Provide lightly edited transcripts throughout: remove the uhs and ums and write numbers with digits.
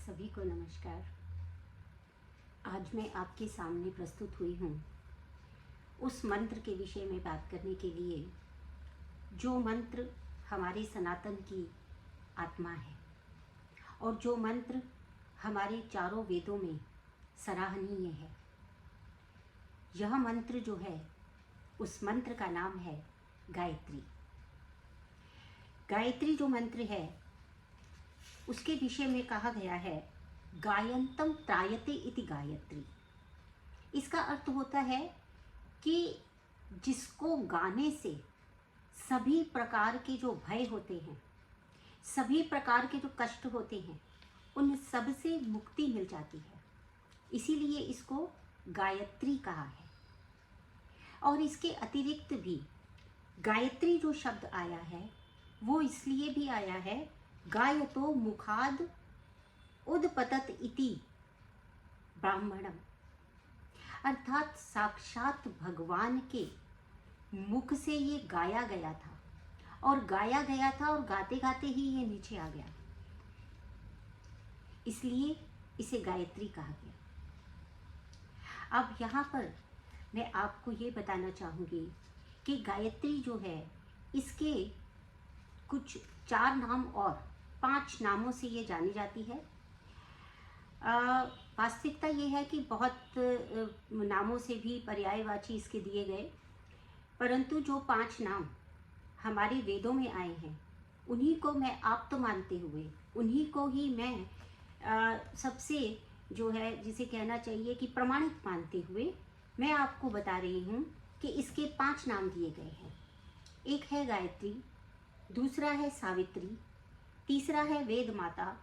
सभी को नमस्कार। आज मैं आपके सामने प्रस्तुत हुई हूँ उस मंत्र के विषय में बात करने के लिए जो मंत्र हमारे सनातन की आत्मा है और जो मंत्र हमारे चारों वेदों में सराहनीय है। यह मंत्र जो है, उस मंत्र का नाम है गायत्री। गायत्री जो मंत्र है उसके विषय में कहा गया है गायंतम त्रायते इति गायत्री। इसका अर्थ होता है कि जिसको गाने से सभी प्रकार के जो भय होते हैं, सभी प्रकार के जो कष्ट होते हैं, उन सब से मुक्ति मिल जाती है। इसीलिए इसको गायत्री कहा है। और इसके अतिरिक्त भी गायत्री जो शब्द आया है वो इसलिए भी आया है, गायतो मुखाद उदपतत इति ब्राह्मणम, अर्थात साक्षात भगवान के मुख से ये गाया गया था और गाया गया था और गाते गाते ही ये नीचे आ गया, इसलिए इसे गायत्री कहा गया। अब यहाँ पर मैं आपको ये बताना चाहूँगी कि गायत्री जो है इसके कुछ 4 नाम और 5 नामों से ये जानी जाती है। वास्तविकता ये है कि बहुत नामों से भी पर्यायवाची इसके दिए गए, परंतु जो 5 नाम हमारे वेदों में आए हैं उन्हीं को मैं आप्त मानते हुए, उन्हीं को ही मैं सबसे जो है जिसे कहना चाहिए कि प्रमाणित मानते हुए मैं आपको बता रही हूँ कि इसके 5 नाम दिए गए हैं। एक है गायत्री, दूसरा है सावित्री, तीसरा है वेद माता,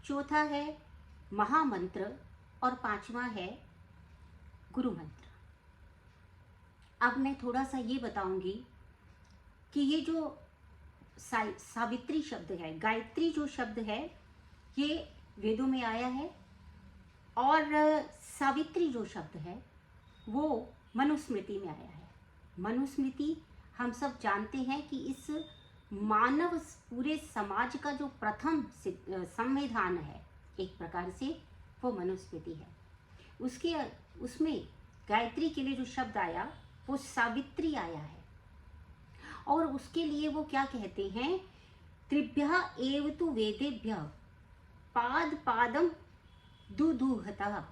चौथा है महामंत्र और 5वां है गुरु मंत्र। अब मैं थोड़ा सा ये बताऊंगी कि ये जो सावित्री शब्द है, गायत्री जो शब्द है, ये वेदों में आया है और सावित्री जो शब्द है वो मनुस्मृति में आया है। मनुस्मृति हम सब जानते हैं कि इस मानव पूरे समाज का जो प्रथम संविधान है, एक प्रकार से वो मनुस्मृति है। उसमें गायत्री के लिए जो शब्द आया वो सावित्री आया है और उसके लिए वो क्या कहते हैं, त्रिभ्य एव तु वेदेभ्य पाद पादम दुदुहतः।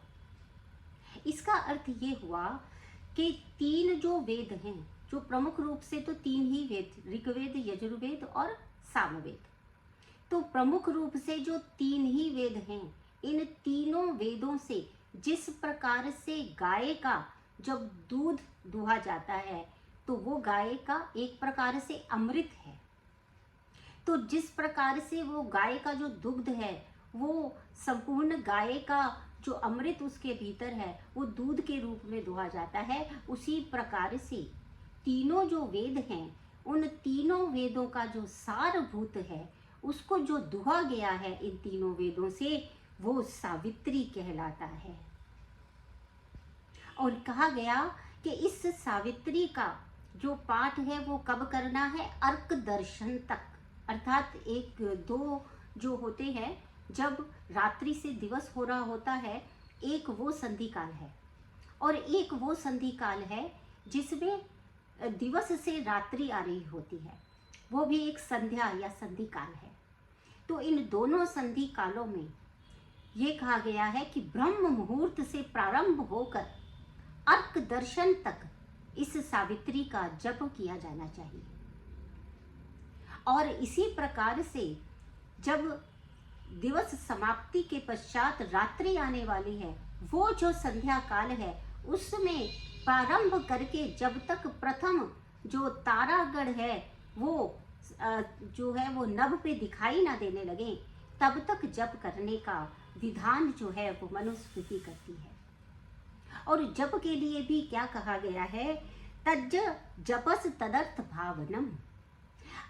इसका अर्थ ये हुआ कि 3 जो वेद हैं, जो प्रमुख रूप से तो 3 ही वेद, ऋग्वेद, यजुर्वेद और सामवेद, तो प्रमुख रूप से जो 3 ही वेद हैं, इन तीनों वेदों से जिस प्रकार से गाय का जब दूध दुहा जाता है तो वो गाय का एक प्रकार से अमृत है, तो जिस प्रकार से वो गाय का जो दुग्ध है वो संपूर्ण गाय का जो अमृत उसके भीतर है वो दूध के रूप में दुहा जाता है, उसी प्रकार से तीनों जो वेद हैं, उन तीनों वेदों का जो सारभूत है उसको जो दुहा गया है इन तीनों वेदों से, वो सावित्री कहलाता है। और कहा गया कि इस सावित्री का जो पाठ है वो कब करना है, अर्क दर्शन तक, अर्थात 1-2 जो होते हैं, जब रात्रि से दिवस हो रहा होता है, एक वो संधि काल है और एक वो संधि काल है जिसमें दिवस से रात्रि आ रही होती है, वो भी एक संध्या या संधि काल है। तो इन दोनों संधि कालों में ये कहा गया है कि ब्रह्म मुहूर्त से प्रारंभ होकर अर्क दर्शन तक इस सावित्री का जप किया जाना चाहिए। और इसी प्रकार से जब दिवस समाप्ति के पश्चात रात्रि आने वाली है, वो जो संध्या काल है उसमें प्रारंभ करके जब तक प्रथम जो तारागढ़ है वो जो है वो नभ पे दिखाई ना देने लगे, तब तक जप करने का विधान जो है वो मनुस्मृति करती है। और जप के लिए भी क्या कहा गया है, तज्ज जपस तदर्थ भावनम,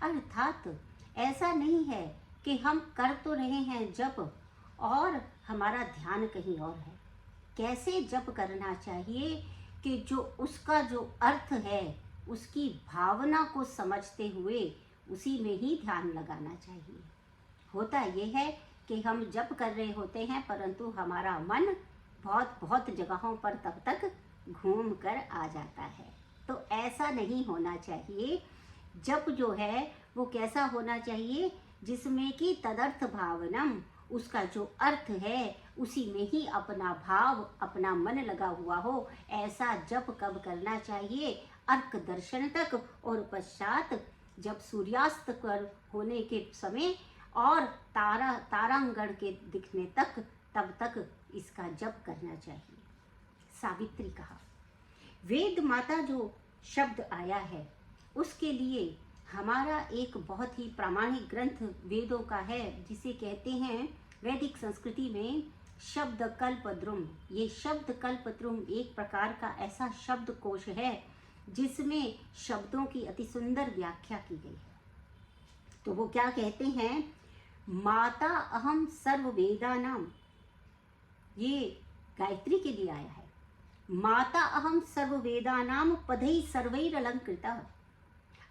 अर्थात ऐसा नहीं है कि हम कर तो रहे हैं जप और हमारा ध्यान कहीं और है। कैसे जप करना चाहिए कि जो उसका जो अर्थ है उसकी भावना को समझते हुए उसी में ही ध्यान लगाना चाहिए। होता यह है कि हम जप कर रहे होते हैं परंतु हमारा मन बहुत बहुत जगहों पर तब तक घूम कर आ जाता है। तो ऐसा नहीं होना चाहिए। जप जो है वो कैसा होना चाहिए, जिसमें कि तदर्थ भावनम, उसका जो अर्थ है उसी में ही अपना भाव, अपना मन लगा हुआ हो। ऐसा जप कब करना चाहिए, अर्क दर्शन तक, और पश्चात जब सूर्यास्त कर होने के समय और तारांगण के दिखने तक, तब तक इसका जप करना चाहिए। सावित्री कहा। वेद माता जो शब्द आया है उसके लिए हमारा एक बहुत ही प्रामाणिक ग्रंथ वेदों का है, जिसे कहते हैं वैदिक संस्कृति में शब्द कल्पद्रुम। ये शब्द कल्पद्रुम एक प्रकार का ऐसा शब्दकोश है जिसमें शब्दों की अति सुंदर व्याख्या की गई है। तो वो क्या कहते हैं, माता अहम सर्व वेदानाम, ये गायत्री के लिए आया है। माता अहम सर्व वेदानाम पदै सर्वैर अलंकृता,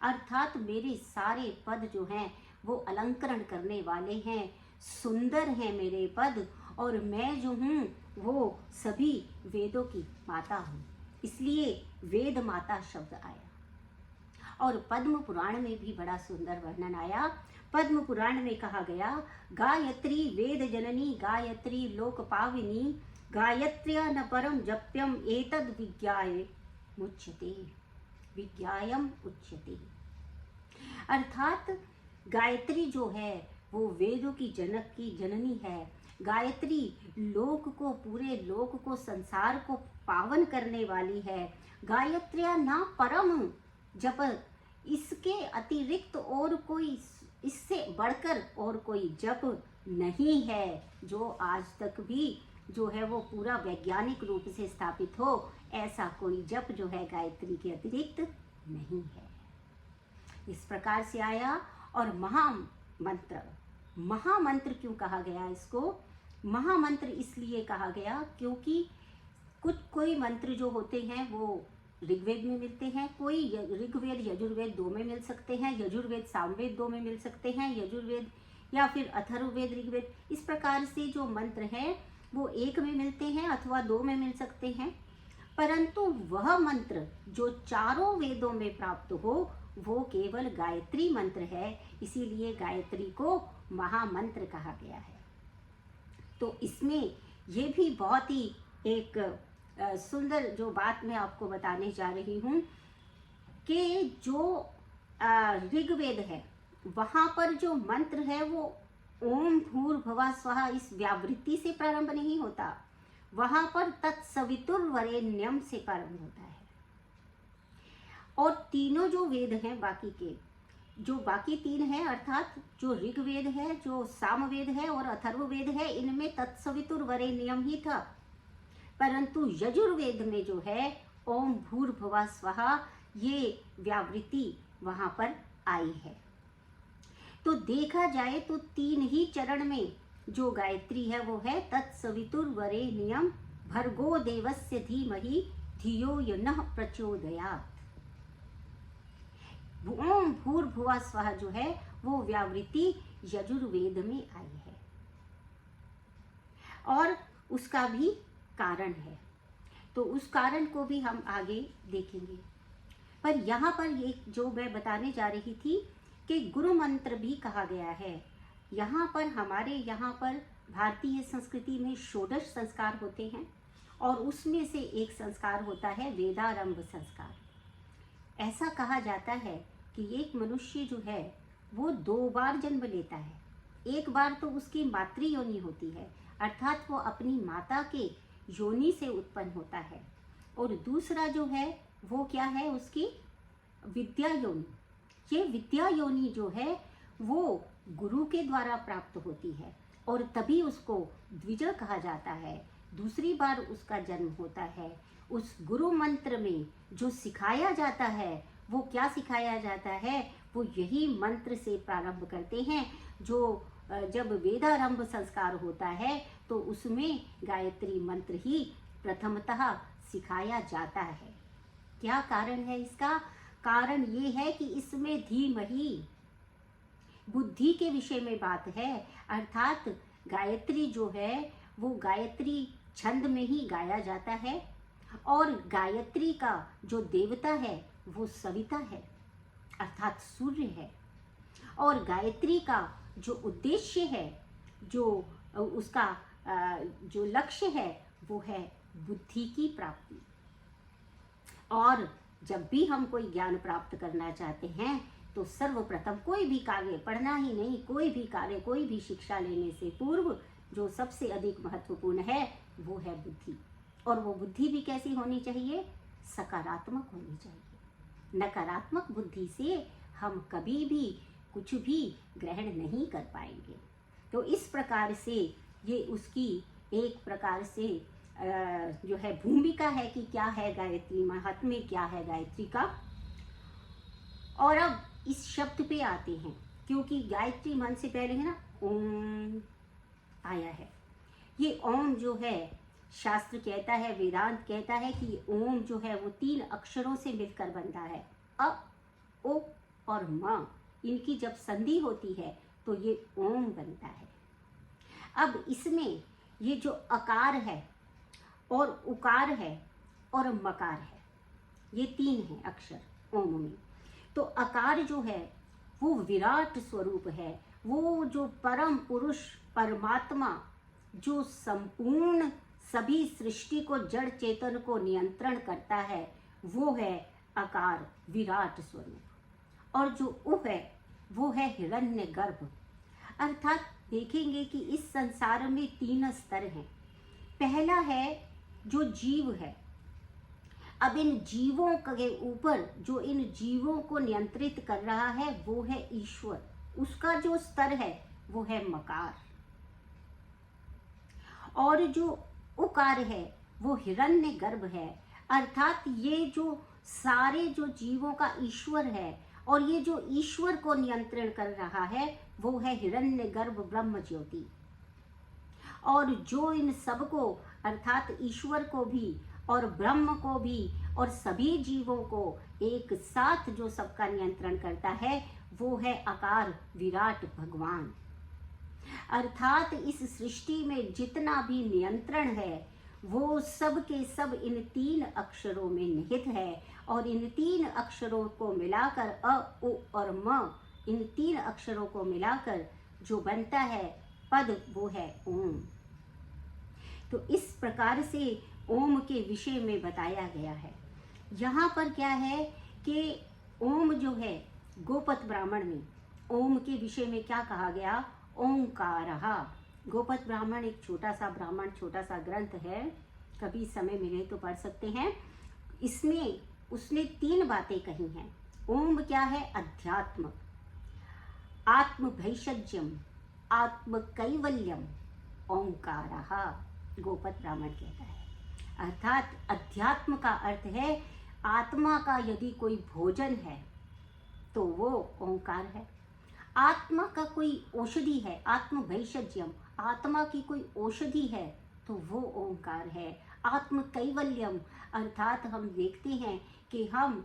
अर्थात मेरे सारे पद जो हैं वो अलंकरण करने वाले हैं, सुंदर हैं मेरे पद, और मैं जो हूँ वो सभी वेदों की माता हूँ, इसलिए वेद माता शब्द आया। और पद्म पुराण में भी बड़ा सुंदर वर्णन आया। पद्म पुराण में कहा गया, गायत्री वेद जननी गायत्री लोक पाविनी, गायत्र्या न परम जप्यम एतद विज्ञाय मुच्यते, विज्ञायम उच्यते। अर्थात गायत्री जो है वो वेदों की जनक की जननी है। गायत्री लोक को, पूरे लोक को, संसार को पावन करने वाली है। गायत्र्या ना परम जप, इसके अतिरिक्त और कोई, इससे बढ़कर और कोई जप नहीं है जो आज तक भी जो है वो पूरा वैज्ञानिक रूप से स्थापित हो। ऐसा कोई जप जो है गायत्री के अतिरिक्त नहीं है। इस प्रकार से आया। और महामंत्र, महामंत्र क्यों कहा गया इसको, महामंत्र इसलिए कहा गया क्योंकि कोई मंत्र जो होते हैं वो ऋग्वेद में मिलते हैं, कोई ऋग्वेद यजुर्वेद दो में मिल सकते हैं, यजुर्वेद सामवेद दो में मिल सकते हैं, यजुर्वेद या फिर अथर्ववेद ऋग्वेद, इस प्रकार से जो मंत्र हैं वो एक में मिलते हैं अथवा दो में मिल सकते हैं। परंतु वह मंत्र जो चारों वेदों में प्राप्त हो वो केवल गायत्री मंत्र है, इसीलिए गायत्री को महामंत्र कहा गया है। तो इसमें ये भी बहुत ही एक सुंदर जो बात मैं आपको बताने जा रही हूँ कि जो ऋग्वेद है वहाँ पर जो मंत्र है वो ओम भूर्भुवः स्वः इस व्यावृत्ति से प्रारंभ नहीं होता, वहाँ पर तत्सवितुर्वरेण्यम से प्रारंभ होता है। और तीनों जो वेद हैं बाकी के, जो बाकी तीन हैं अर्थात जो ऋग्वेद है, जो सामवेद है और अथर्ववेद है, इनमें तत्सवितुर्वरेण्यम ही था। परंतु यजुर्वेद में जो है ओम भूर्भुवः स्वः ये व्यावृत्ति वहाँ पर आई है। तो देखा जाए तो तीन ही चरण में जो गायत्री है वो है तत्सवितुर्वरेण्यम भर्गो देवस्य धीमहि धियो यो नः प्रचोदयात्। ओम भूर्भुवः स्वः जो है वो व्यावृत्ति यजुर्वेद में आई है और उसका भी कारण है। तो उस कारण को भी हम आगे देखेंगे। पर यहाँ पर ये जो मैं बताने जा रही थी कि गुरु मंत्र भी कहा गया है। यहाँ पर हमारे यहाँ पर भारतीय संस्कृति में षोडश संस्कार होते हैं और उसमें से एक संस्कार होता है वेदारंभ संस्कार। ऐसा कहा जाता है कि एक मनुष्य जो है वो दो बार जन्म लेता है। एक बार तो उसकी मातृ योनि होती है, अर्थात वो अपनी माता के योनि से उत्पन्न होता है, और दूसरा जो है वो क्या है, उसकी विद्या योनि। ये विद्या योनि जो है वो गुरु के द्वारा प्राप्त होती है और तभी उसको द्विज कहा जाता है। दूसरी बार उसका जन्म होता है। उस गुरु मंत्र में जो सिखाया जाता है वो क्या सिखाया जाता है, वो यही मंत्र से प्रारंभ करते हैं। जो जब वेदारंभ संस्कार होता है तो उसमें गायत्री मंत्र ही प्रथमतः सिखाया जाता है। क्या कारण है इसका? कारण ये है कि इसमें धीमहि बुद्धि के विषय में बात है, अर्थात गायत्री जो है वो गायत्री छंद में ही गाया जाता है, और गायत्री का जो देवता है वो सविता है अर्थात सूर्य है। और गायत्री का जो उद्देश्य है, जो उसका जो लक्ष्य है वो है बुद्धि की प्राप्ति। और जब भी हम कोई ज्ञान प्राप्त करना चाहते हैं तो सर्वप्रथम कोई भी कार्य, पढ़ना ही नहीं, कोई भी कार्य, कोई भी शिक्षा लेने से पूर्व जो सबसे अधिक महत्वपूर्ण है वो है बुद्धि। और वो बुद्धि भी कैसी होनी चाहिए? सकारात्मक होनी चाहिए। नकारात्मक बुद्धि से हम कभी भी कुछ भी ग्रहण नहीं कर पाएंगे। तो इस प्रकार से ये उसकी एक प्रकार से जो है भूमिका है कि क्या है गायत्री, महात्म्य क्या है गायत्री का। और अब इस शब्द पे आते हैं, क्योंकि गायत्री मन से पहले है ना ओम आया है। ये ओम जो है शास्त्र कहता है, वेदांत कहता है कि ओम जो है वो 3 अक्षरों से मिलकर बनता है। अ, ओ और म, इनकी जब संधि होती है तो ये ओम बनता है। अब इसमें ये जो अकार है और उकार है और मकार है, ये 3 हैं अक्षर ओम में। तो अकार जो है वो विराट स्वरूप है, वो जो परम पुरुष परमात्मा जो संपूर्ण सभी सृष्टि को, जड़ चेतन को नियंत्रण करता है, वो है अकार, विराट स्वरूप। और जो उ है वो है हिरण्य गर्भ। अर्थात देखेंगे कि इस संसार में 3 स्तर हैं। पहला है जो जीव है। अब इन जीवों के ऊपर जो इन जीवों को नियंत्रित कर रहा है वो है ईश्वर। उसका जो स्तर है वो है मकार। और जो उकार है वो हिरण्य गर्भ है। अर्थात ये जो सारे जो जीवों का ईश्वर है और ये जो ईश्वर को नियंत्रण कर रहा है वो है हिरण्य गर्भ ब्रह्म ज्योति। और जो इन सबको अर्थात ईश्वर को भी और ब्रह्म को भी और सभी जीवों को एक साथ जो सबका नियंत्रण करता है वो है आकार विराट भगवान। अर्थात इस सृष्टि में जितना भी नियंत्रण है वो सब के सब इन 3 अक्षरों में निहित है। और इन 3 अक्षरों को मिलाकर अ, उ और म, इन 3 अक्षरों को मिलाकर जो बनता है पद वो है ओम। तो इस प्रकार से ओम के विषय में बताया गया है। यहाँ पर क्या है कि ओम जो है गोपत ब्राह्मण में ओम के विषय में क्या कहा गया? ओंकारहा। गोपत ब्राह्मण एक छोटा सा ब्राह्मण, छोटा सा ग्रंथ है, कभी समय मिले तो पढ़ सकते हैं। इसमें उसने 3 बातें कही हैं। ओम क्या है? अध्यात्म, आत्म भैषज्यम, आत्म कैवल्यम, ओंकारहा। गोपत ब्राह्मण कहता है। अर्थात अध्यात्म का अर्थ है आत्मा का यदि कोई भोजन है तो वो ओंकार है। आत्मा का कोई औषधि है, आत्म भैषज्यम, आत्मा की कोई औषधि है तो वो ओंकार है। आत्म कैवल्यम अर्थात हम देखते हैं कि हम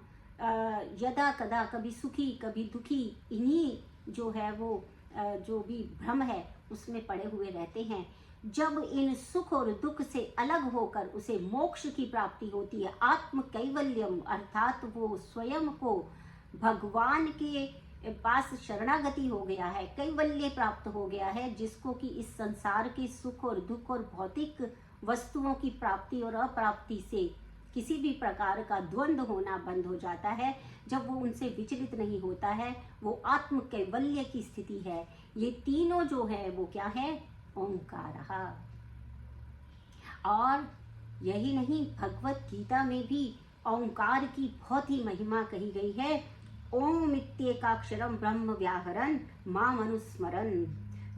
यदा कदा कभी सुखी कभी दुखी, इन्हीं जो है वो जो भी भ्रम है उसमें पड़े हुए रहते हैं। जब इन सुख और दुख से अलग होकर उसे मोक्ष की प्राप्ति होती है, आत्म कैवल्यम अर्थात वो स्वयं को भगवान के पास शरणागति हो गया है, कैवल्य प्राप्त हो गया है, जिसको कि इस संसार के सुख और दुख और भौतिक वस्तुओं की प्राप्ति और अप्राप्ति से किसी भी प्रकार का द्वंद्व होना बंद हो जाता है। जब वो उनसे विचलित नहीं होता है वो आत्म कैवल्य की स्थिति है। ये तीनों जो है वो क्या है? ओंकारहा। और यही नहीं, भगवत गीता में भी ओंकार की बहुत ही महिमा कही गई है। ओम इत्येकाक्षरम ब्रह्म व्याहरन् माम अनुस्मरन्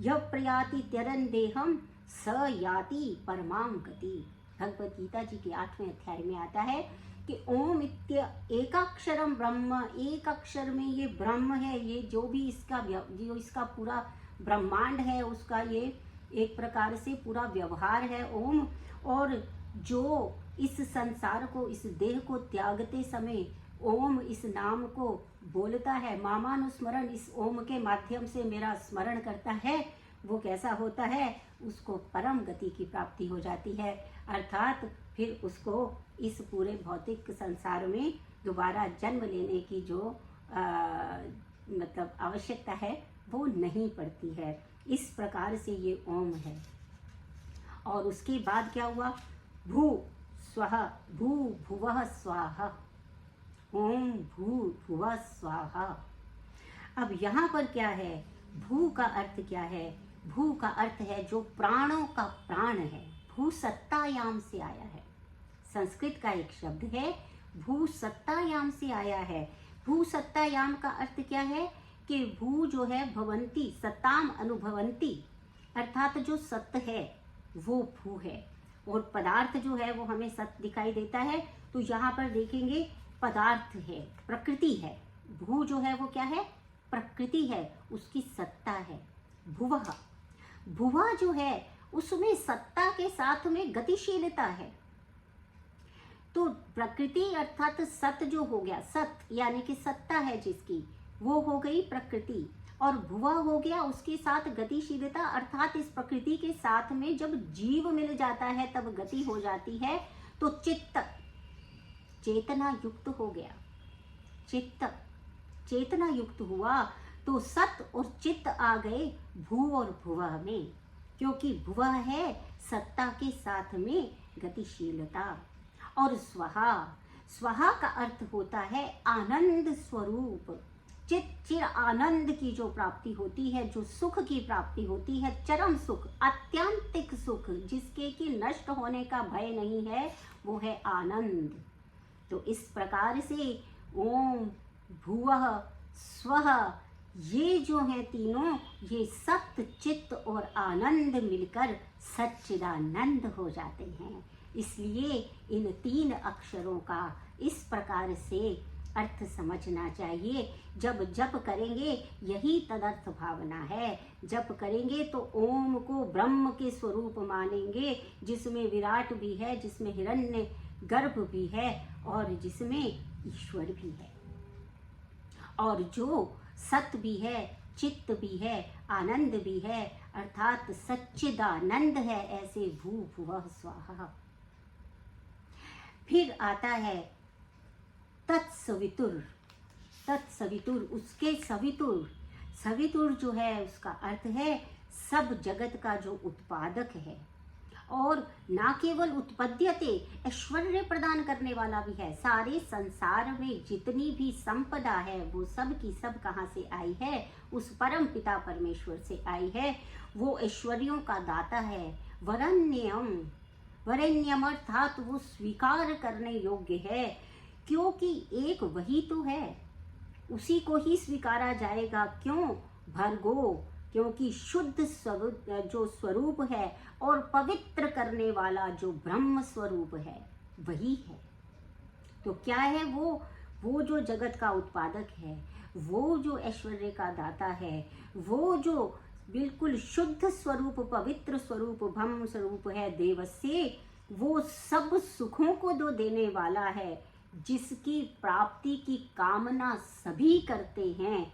यः प्रयाति त्यरन् देहम स याति परमां गति। भगवत गीता जी के 8वें अध्याय में आता है कि ओम इत्य एकाक्षरम ब्रह्म, एक अक्षर में ये ब्रह्म है, ये जो भी इसका पूरा ब्रह्मांड है उसका ये एक प्रकार से पूरा व्यवहार है ओम। और जो इस संसार को, इस देह को त्यागते समय ओम इस नाम को बोलता है, मामानुस्मरण, इस ओम के माध्यम से मेरा स्मरण करता है, वो कैसा होता है, उसको परम गति की प्राप्ति हो जाती है। अर्थात फिर उसको इस पूरे भौतिक संसार में दोबारा जन्म लेने की जो मतलब आवश्यकता है वो नहीं पड़ती है। इस प्रकार से ये ओम है। और उसके बाद क्या हुआ, भू स्वः भू भुवः स्वाहा, ओम भू भुवः स्वाहा। अब यहाँ पर क्या है, भू का अर्थ क्या है, भू का अर्थ है जो प्राणों का प्राण है, भू सत्तायाम से आया है। संस्कृत का एक शब्द है, भू सत्तायाम से आया है। भू सत्तायाम का अर्थ क्या है कि भू जो है भवंती सत्ताम अनुभवंती, अर्थात जो सत्य है वो भू है, और पदार्थ जो है वो हमें सत्य दिखाई देता है। तो यहाँ पर देखेंगे पदार्थ है, प्रकृति है। भू जो है वो क्या है, प्रकृति है, उसकी सत्ता है। भुवः, भुवः जो है उसमें सत्ता के साथ में गतिशीलता है। तो प्रकृति अर्थात सत्य जो हो गया, सत्य यानी कि सत्ता है जिसकी, वो हो गई प्रकृति। और भुवा हो गया उसके साथ गतिशीलता, अर्थात इस प्रकृति के साथ में जब जीव मिल जाता है तब गति हो जाती है। तो चित्त चेतना युक्त हो गया, चित्त चेतना युक्त हुआ, तो सत और चित्त आ गए भू और भुवा में, क्योंकि भुवा है सत्ता के साथ में गतिशीलता। और स्वहा, स्वहा का अर्थ होता है आनंद स्वरूप। चित चिर आनंद की जो प्राप्ति होती है, जो सुख की प्राप्ति होती है, चरम सुख, आत्यंतिक सुख, जिसके कि नष्ट होने का भय नहीं है, वो है आनंद। तो इस प्रकार से ओम भुवः स्वः, ये जो है तीनों, ये सत्य चित्त और आनंद मिलकर सच्चिदानंद हो जाते हैं। इसलिए इन तीन अक्षरों का इस प्रकार से अर्थ समझना चाहिए। जब जप करेंगे यही तदर्थ भावना है। जप करेंगे तो ओम को ब्रह्म के स्वरूप मानेंगे, जिसमें विराट भी है, जिसमें हिरण्य गर्भ भी है और जिसमें ईश्वर भी है, और जो सत्य भी है, चित्त भी है, आनंद भी है, अर्थात सच्चिदानंद है। ऐसे भू भुवः स्वाहा। फिर आता है तत्सवितुर। तत्सवितुर, उसके सवितुर, सवितुर जो है उसका अर्थ है सब जगत का जो उत्पादक है, और ना केवल उत्पद्यते, ऐश्वर्य प्रदान करने वाला भी है। सारे संसार में जितनी भी संपदा है वो सब की सब कहाँ से आई है, उस परम पिता परमेश्वर से आई है। वो ऐश्वर्यों का दाता है। वरण्यम, वरेण्यम अर्थात वो स्वीकार करने योग्य है, क्योंकि एक वही तो है, उसी को ही स्वीकारा जाएगा। क्यों? भर्गो, क्योंकि शुद्ध स्वरूप जो स्वरूप है और पवित्र करने वाला जो ब्रह्म स्वरूप है वही है। तो क्या है वो जो जगत का उत्पादक है, वो जो ऐश्वर्य का दाता है, वो जो बिल्कुल शुद्ध स्वरूप पवित्र स्वरूप ब्रह्म स्वरूप है देवस्य, वो सब सुखों को दो देने वाला है, जिसकी प्राप्ति की कामना सभी करते हैं।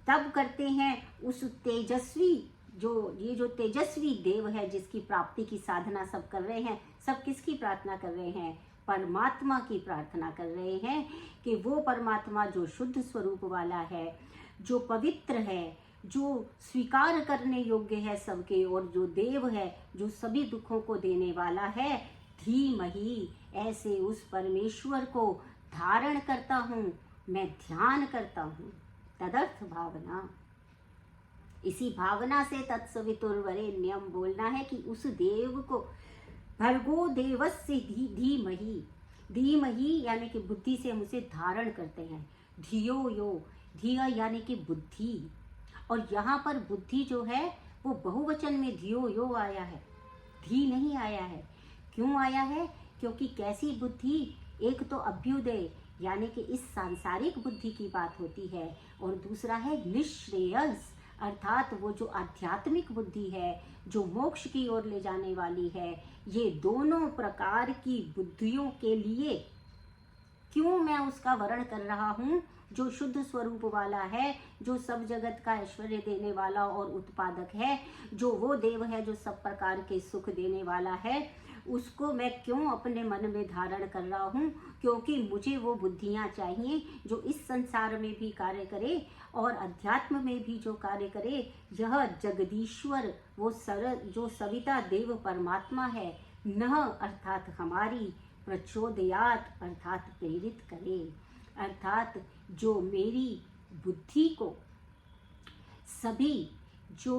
तब करते हैं उस तेजस्वी ये जो तेजस्वी देव है, जिसकी प्राप्ति की साधना सब कर रहे हैं। सब किसकी प्रार्थना कर रहे हैं? परमात्मा की प्रार्थना कर रहे हैं कि वो परमात्मा जो शुद्ध स्वरूप वाला है, जो पवित्र है, जो स्वीकार करने योग्य है सबके, और जो देव है, जो सभी दुखों को देने वाला है, धीमहि, ऐसे उस परमेश्वर को धारण करता हूँ, मैं ध्यान करता हूँ। तदर्थ भावना, इसी भावना से तत्सवितुर्वरेण्यम बोलना है कि उस देव को भर्गो देवस्य धीमहि, धीमहि यानी कि बुद्धि से हम उसे धारण करते हैं। धियो यो, धिया यानी कि बुद्धि, और यहाँ पर बुद्धि जो है वो बहुवचन में धियो यो आया है, धी नहीं आया है। क्यों आया है? क्योंकि कैसी बुद्धि? एक तो अभ्युदय यानी कि इस सांसारिक बुद्धि की बात होती है, और दूसरा है निश्रेयस, अर्थात वो जो आध्यात्मिक बुद्धि है, जो मोक्ष की ओर ले जाने वाली है। ये दोनों प्रकार की बुद्धियों के लिए क्यों मैं उसका वर्ण कर रहा हूँ? जो शुद्ध स्वरूप वाला है, जो सब जगत का ऐश्वर्य देने वाला और उत्पादक है, जो वो देव है जो सब प्रकार के सुख देने वाला है, उसको मैं क्यों अपने मन में धारण कर रहा हूँ? क्योंकि मुझे वो बुद्धियाँ चाहिए जो इस संसार में भी कार्य करे और अध्यात्म में भी जो कार्य करे। यह जगदीश्वर वो जो सविता देव परमात्मा है, न अर्थात हमारी प्रचोदयात अर्थात प्रेरित करे, अर्थात जो मेरी बुद्धि को सभी जो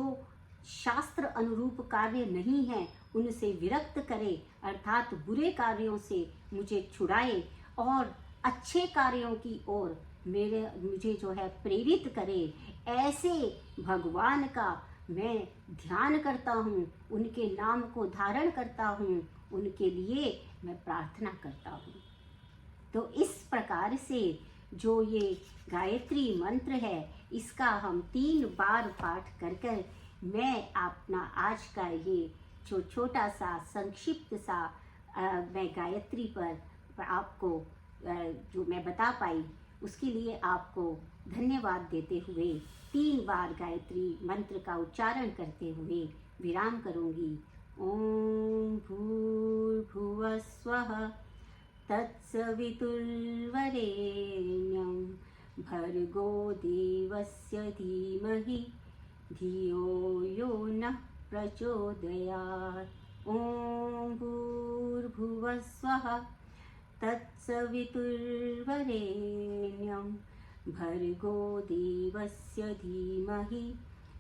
शास्त्र अनुरूप कार्य नहीं है उनसे विरक्त करे, अर्थात बुरे कार्यों से मुझे छुड़ाए और अच्छे कार्यों की ओर मुझे जो है प्रेरित करे। ऐसे भगवान का मैं ध्यान करता हूँ, उनके नाम को धारण करता हूँ, उनके लिए मैं प्रार्थना करता हूँ। तो इस प्रकार से जो ये गायत्री मंत्र है, इसका हम 3 बार पाठ कर कर मैं अपना आज का ये जो छोटा सा संक्षिप्त सा मैं गायत्री पर आपको जो मैं बता पाई, उसके लिए आपको धन्यवाद देते हुए 3 बार गायत्री मंत्र का उच्चारण करते हुए विराम करूँगी। ओम भूर्भुवः स्वः तत्सवितुर्वरेण्यं भर्गो देवस्य धीमहि धियो यो नः प्रचोदयात्। ओम भूर्भुवः स्वः तत्सवितुर्वरेण्यं भर्गो देवस्य धीमहि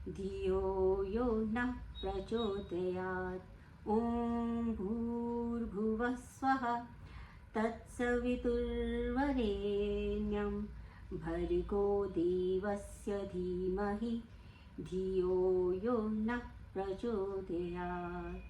धियो यो नः प्रचोदयात्। ओम भूर्भुवः स्वः तत्सवितुर्वरेण्यं भर्गो देवस्य धीमहि धियो यो नः प्रचोदयात्।